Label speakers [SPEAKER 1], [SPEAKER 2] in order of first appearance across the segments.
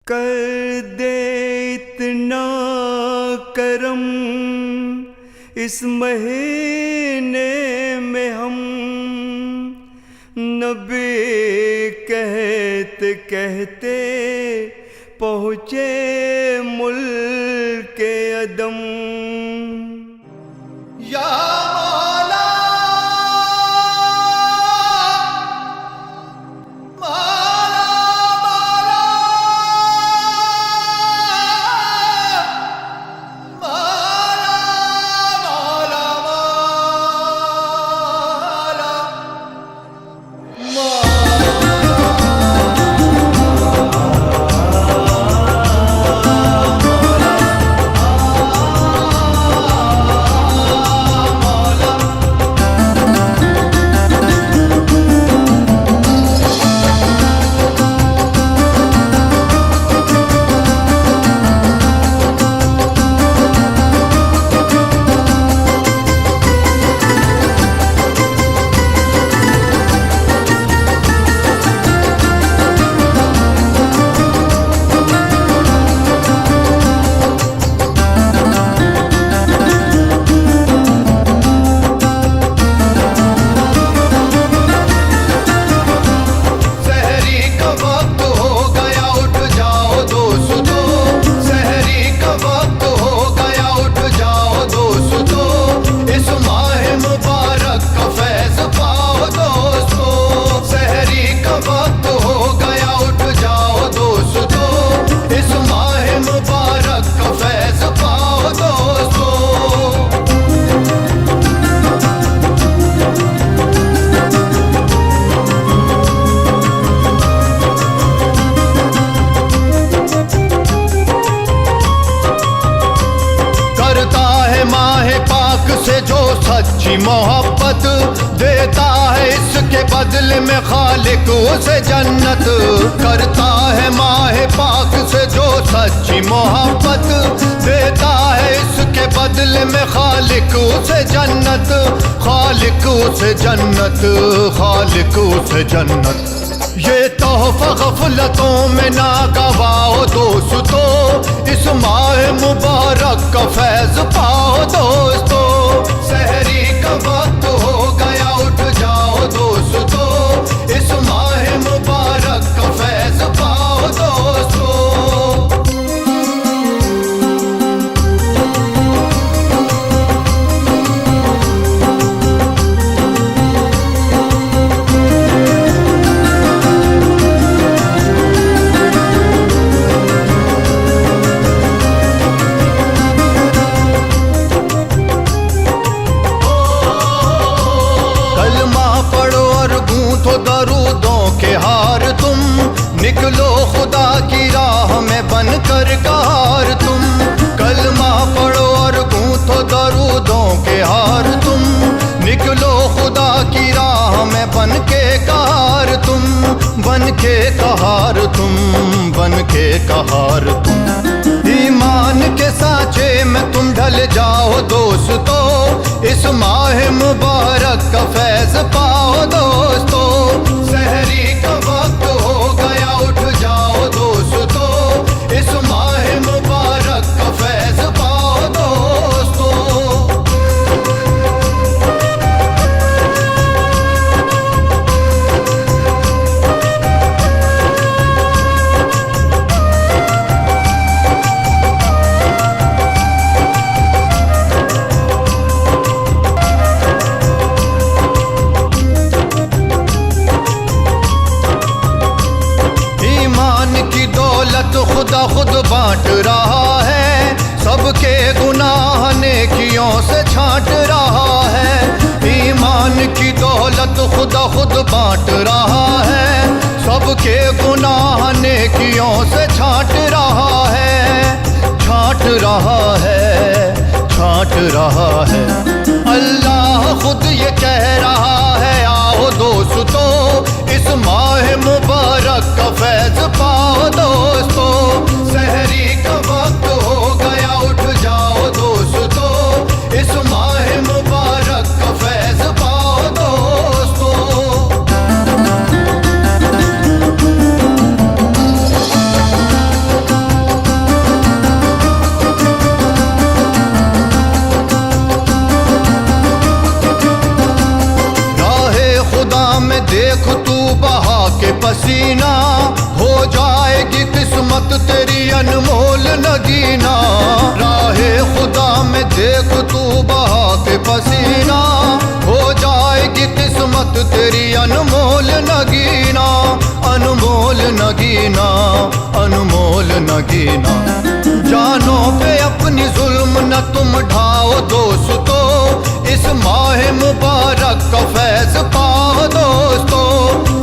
[SPEAKER 1] कर दे इतना करम इस महीने में हम नबी कहते कहते पहुँचे मुल्क अदम। या मोहब्बत देता है इसके बदले में खालिक उसे जन्नत करता है। माह पाक से जो सच्ची मोहब्बत देता है इसके बदले में खालिक उसे जन्नत, खालिक उसे जन्नत, खालिक उसे जन्नत। ये तोहफा गफलतों में ना गवाओ दोस्तों, इस माह मुबारक का फैज़ पाओ दोस्तों। सहरी का वक्त हो गया उठ जाओ दोस्तों, इस माह मुबारक का फैज़ पाओ दोस्तों। दरूदों के हार तुम निकलो खुदा की राह में बनकर कहार तुम। कलमा पढ़ो और गूंथो दरूदों के हार तुम निकलो खुदा की राह में बनके कहार तुम, बनके कहार तुम, बनके कहार तुम। ईमान के सांचे में तुम ढल जाओ दोस्तों, इस माह मुबारक का फैज़ पाओ दोस्तों। सहरी का वक्त हो गया उठ जाओ दोस्तों, इस माह मुबारक का फैज़ पाओ दोस्तों। खुदा खुद बांट रहा है, सबके गुनाह नेकियों से छांट रहा है। ईमान की दौलत खुदा खुद बांट रहा है, सबके गुनाह नेकियों से छांट रहा है, छांट रहा है, छांट रहा है। अल्लाह खुद ये कह रहा है आओ दोस्तों, इस माह मुबारक का फैज़ पाओ दोस्तों। सहरी का वक्त हो गया उठ जाओ दोस्तों, इस माह मुबारक का फैज़ पाओ दोस्तों। अनमोल नगीना। राहे खुदा में देख तू बहा के पसीना, हो जाएगी किस्मत तेरी अनमोल नगीना। अनमोल नगीना, अनमोल नगीना। जानों पे अपनी जुल्म न तुम ढाओ दोस्तों, इस माह मुबारक का फैज पाओ दोस्तों।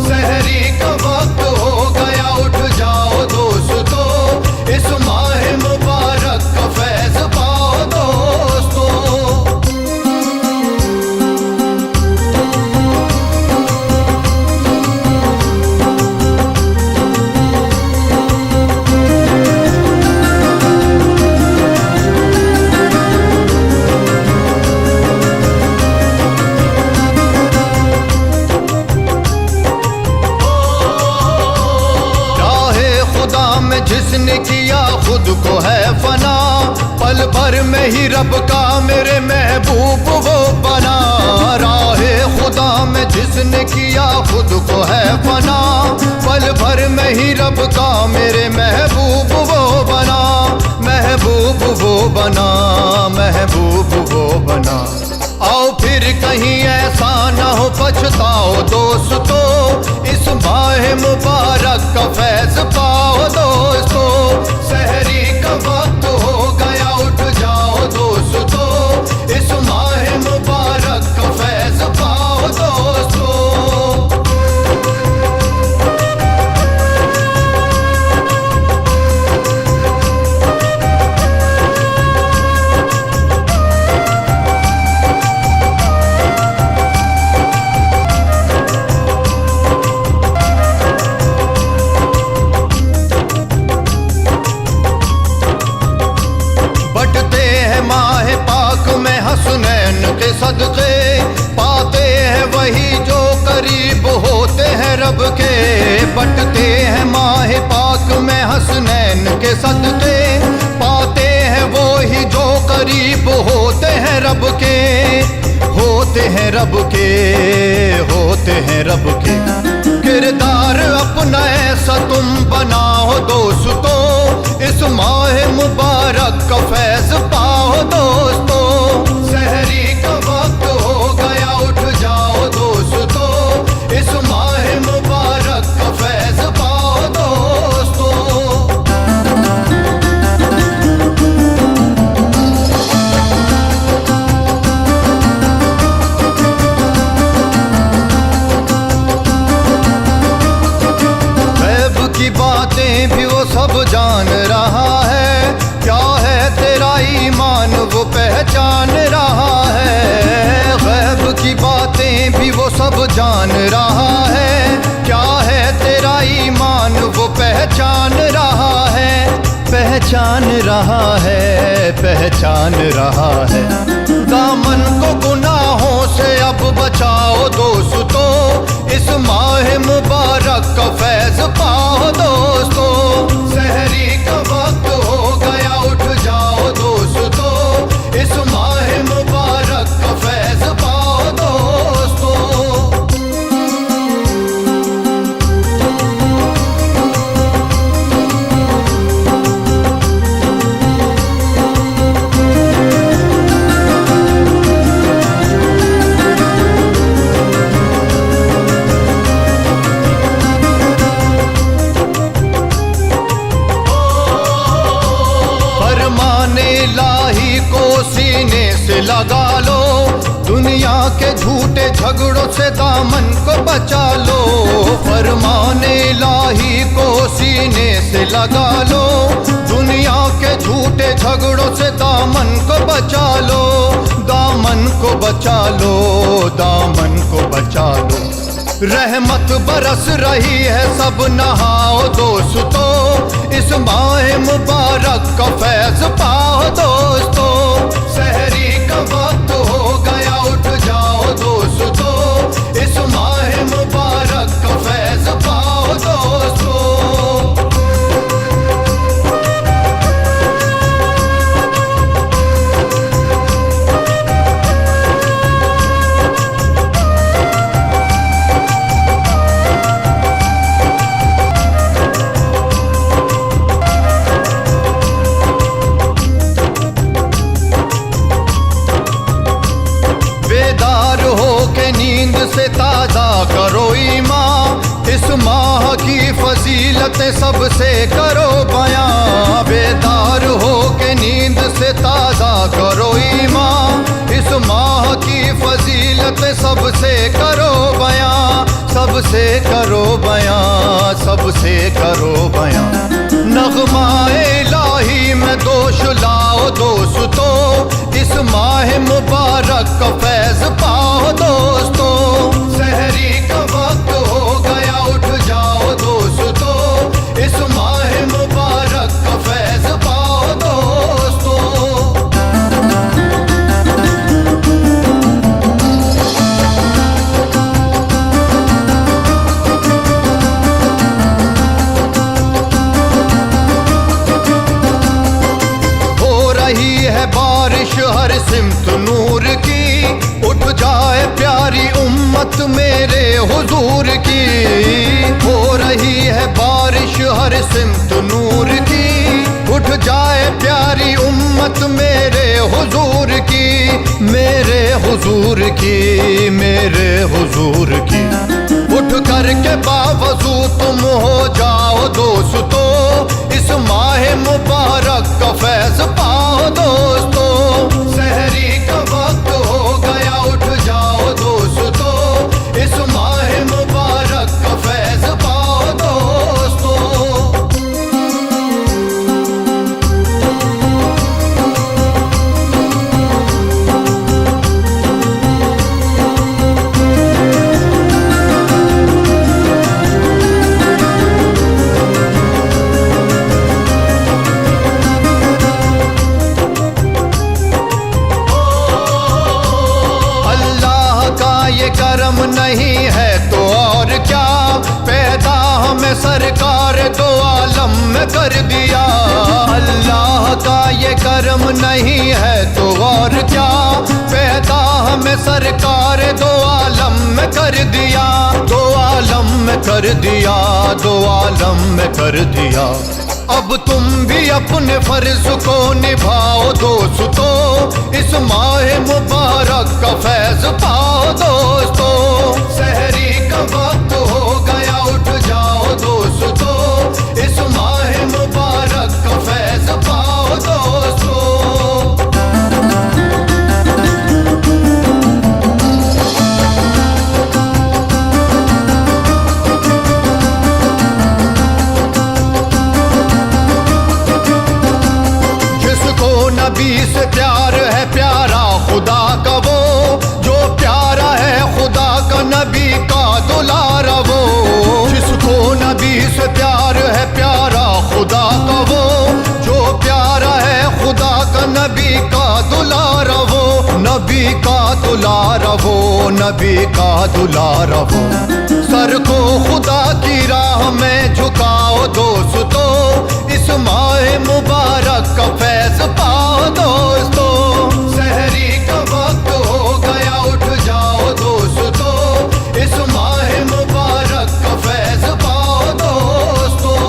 [SPEAKER 1] सहरी का वक्त हो गया, उठ जाओ दोस्तों, इस माह मुबारक का फैज पाओ दोस्तों। जिसने किया खुद को है फना, पल भर में ही रब का मेरे महबूब वो बना। राहे खुदा में जिसने किया खुद को है फना, पल भर में ही रब का मेरे महबूब वो बना। महबूब वो बना, महबूब वो बना। आओ फिर कहीं ऐसा ना हो पछताओ दोस्तों, इस माह मुबारक का फैज पाओ दोस्तों। सहरी का वक्त हो गया, उठ जाओ दोस्तों, इस माह मुबारक का फैज पाओ दोस्तों। हसनैन के सदक़े पाते हैं वही जो करीब होते हैं रब के। बटते हैं माह पाक में हसनैन के सदक़े, पाते हैं वो ही जो करीब होते हैं रब के। होते हैं रब के, होते हैं रब के। किरदार अपना ऐसा तुम बनाओ दोस्तों, इस माह मुबारक का फैज पाओ दोस्तों। सहरी का वक्त हो गया, उठ जाओ दोस्तों, इस माह मुबारक का फैज पाओ दोस्तों। गैब की बातें भी वो सब जान रहा है, क्या है तेरा ईमान वो पहचान रहा है। गैब की बातें भी वो सब जान रहा है, क्या है तेरा ईमान वो पहचान रहा है। पहचान रहा है, पहचान रहा है। दामन को गुनाहों से अब बचाओ दोस्तों, इस माह मुबारक का फैज पाओ दोस्तों। सहरी का वक्त हो गया, उठ जाओ दोस्तों, इस माह मुबारक का फैज पाओ दोस्तों। इलाही को सीने से लगा लो, दुनिया के झूठे झगड़ों से दामन को बचा लो। फरमान इलाही को सीने से लगा लो, दुनिया के झूठे झगड़ों से दामन को बचा लो। दामन को बचा लो, दामन को बचा लो। रहमत बरस रही है, सब नहाओ दोस्तों, इस माह मुबारक का फैज पाओ दोस्तों। सहरी का वक्त हो गया, उठ जाओ दोस्तों, इस माह मुबारक का फैज पाओ दोस्तों। फजीलतें सबसे करो बयां, बेदार हो के नींद से ताज़ा करो ईमान। इस माह की फजीलतें सबसे करो बयां, सबसे करो बयां, सबसे करो बयां। नग़्मा इलाही में दोष लाओ दोस्तों, इस माह मुबारक का फैज़ पाओ दोस्तों। सहरी का वक्त हो गया, उठ जाओ दोस्तों, इस माह मुबारक का फैज़ पाओ दोस्तों। बारिश हर सिमत नूर की, उठ जाए प्यारी उम्मत मेरे हुजूर की। हो रही है बारिश हर सिमत नूर की, उठ जाए प्यारी उम्मत मेरे हुजूर की, मेरे हुजूर की, मेरे हुजूर की। उठ करके बावजू तुम हो जाओ दोस्तों, इस माह मुबारक का फैज़ पाओ दोस्तों। सहरी का वक्त हो गया, उठ जाओ दोस्तों, इस माह मुबारक का फैज़ पाओ दोस्तों। करम नहीं है तो और क्या, पैदा हमें सरकार दो आलम में कर दिया। अल्लाह का ये करम नहीं है तो और क्या, पैदा हमें सरकार दो आलम में कर दिया, दो आलम में कर दिया, दो आलम में कर दिया। अब तुम भी अपने फर्ज को निभाओ दोस्तों, इस माह मुबारक का फैज़ पाओ दोस्तों। सहरी का वक्त हो गया, उठ जाओ दोस्तों, इस माह मुबारक का फैज़ पाओ दोस्तों। नबी से प्यार है प्यारा खुदा का वो, जो प्यारा है खुदा का नबी का दुलारा वो। जिसको नबी से प्यार है प्यारा खुदा का वो, जो प्यारा है खुदा का नबी का दुलारा वो, नबी का दुलारा वो, नबी का दुलारा वो। सर को खुदा की राह में झुकाओ दोस्तों, इस माह मुबारक का फैज़ पाओ दोस्तों। सहरी का वक्त हो गया, उठ जाओ दोस्तों, इस माह मुबारक का फैज़ पाओ दोस्तों।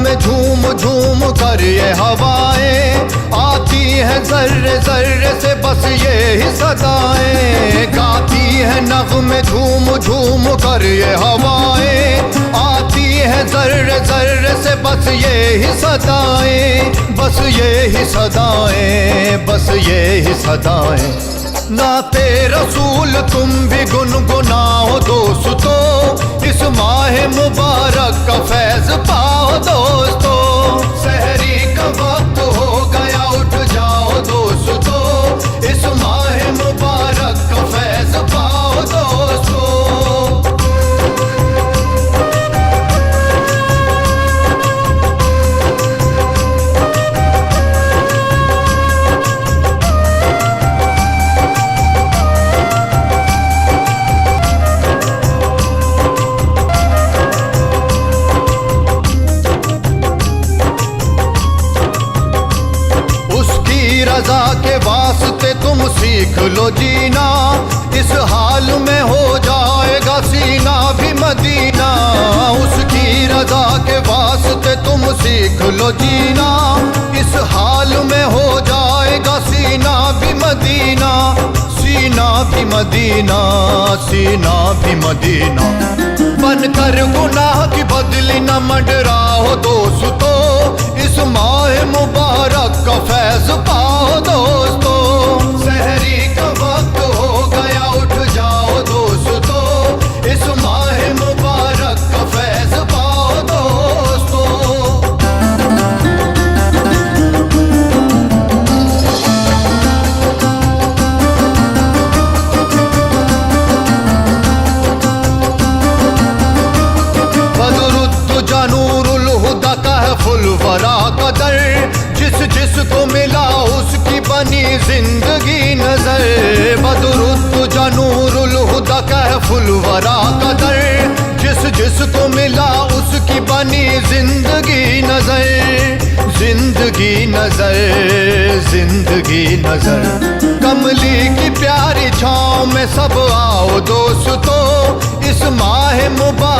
[SPEAKER 1] में झूम झूम कर ये हवाएं, आती है जर्रे जर्रे से बस ये ही सदाएं। गाती है नग़्मे झूम झूम कर ये हवाएं, आती है जर्रे जर्रे से बस ये ही सदाएं, बस ये ही सदाएं, बस ये ही सदाएं। नाते रसूल तुम भी गुनगुनाओ दोस्तों, इस माह मुबारक का फैज़ पाओ दोस्तों। सहरी का वक्त हो गया, उठ जाओ दोस्तों, इस माह मुबारक का फैज़ पाओ दोस्तों। जीना, इस हाल में हो जाएगा सीना भी मदीना। उसकी रजा के वास्ते तुम सीख लो जीना, इस हाल में हो जाएगा सीना भी मदीना। सीना भी मदीना, सीना भी मदीना। बनकर गुनाह की बदली न मंडराओ दोस्तों, इस माह मुबारक का फैज पाओ दोस्तों। सहरी का वक्त हो गया, उठ जाओ दोस्तों, इस माह मुबारक का फैज पाओ दोस्तों। नूरुल हुदा का है फुलवरा कदर, जिस जिसको मिला उसकी बनी जिंदगी नजर। बदरुद्दुजा नूरुल हुदा का है फुलवरा कदर, जिस जिसको मिला उसकी बनी जिंदगी नजर। जिंदगी नजर, जिंदगी नजर। कमली की प्यारी छाँव में सब आओ दोस्तों, इस माह मुबारक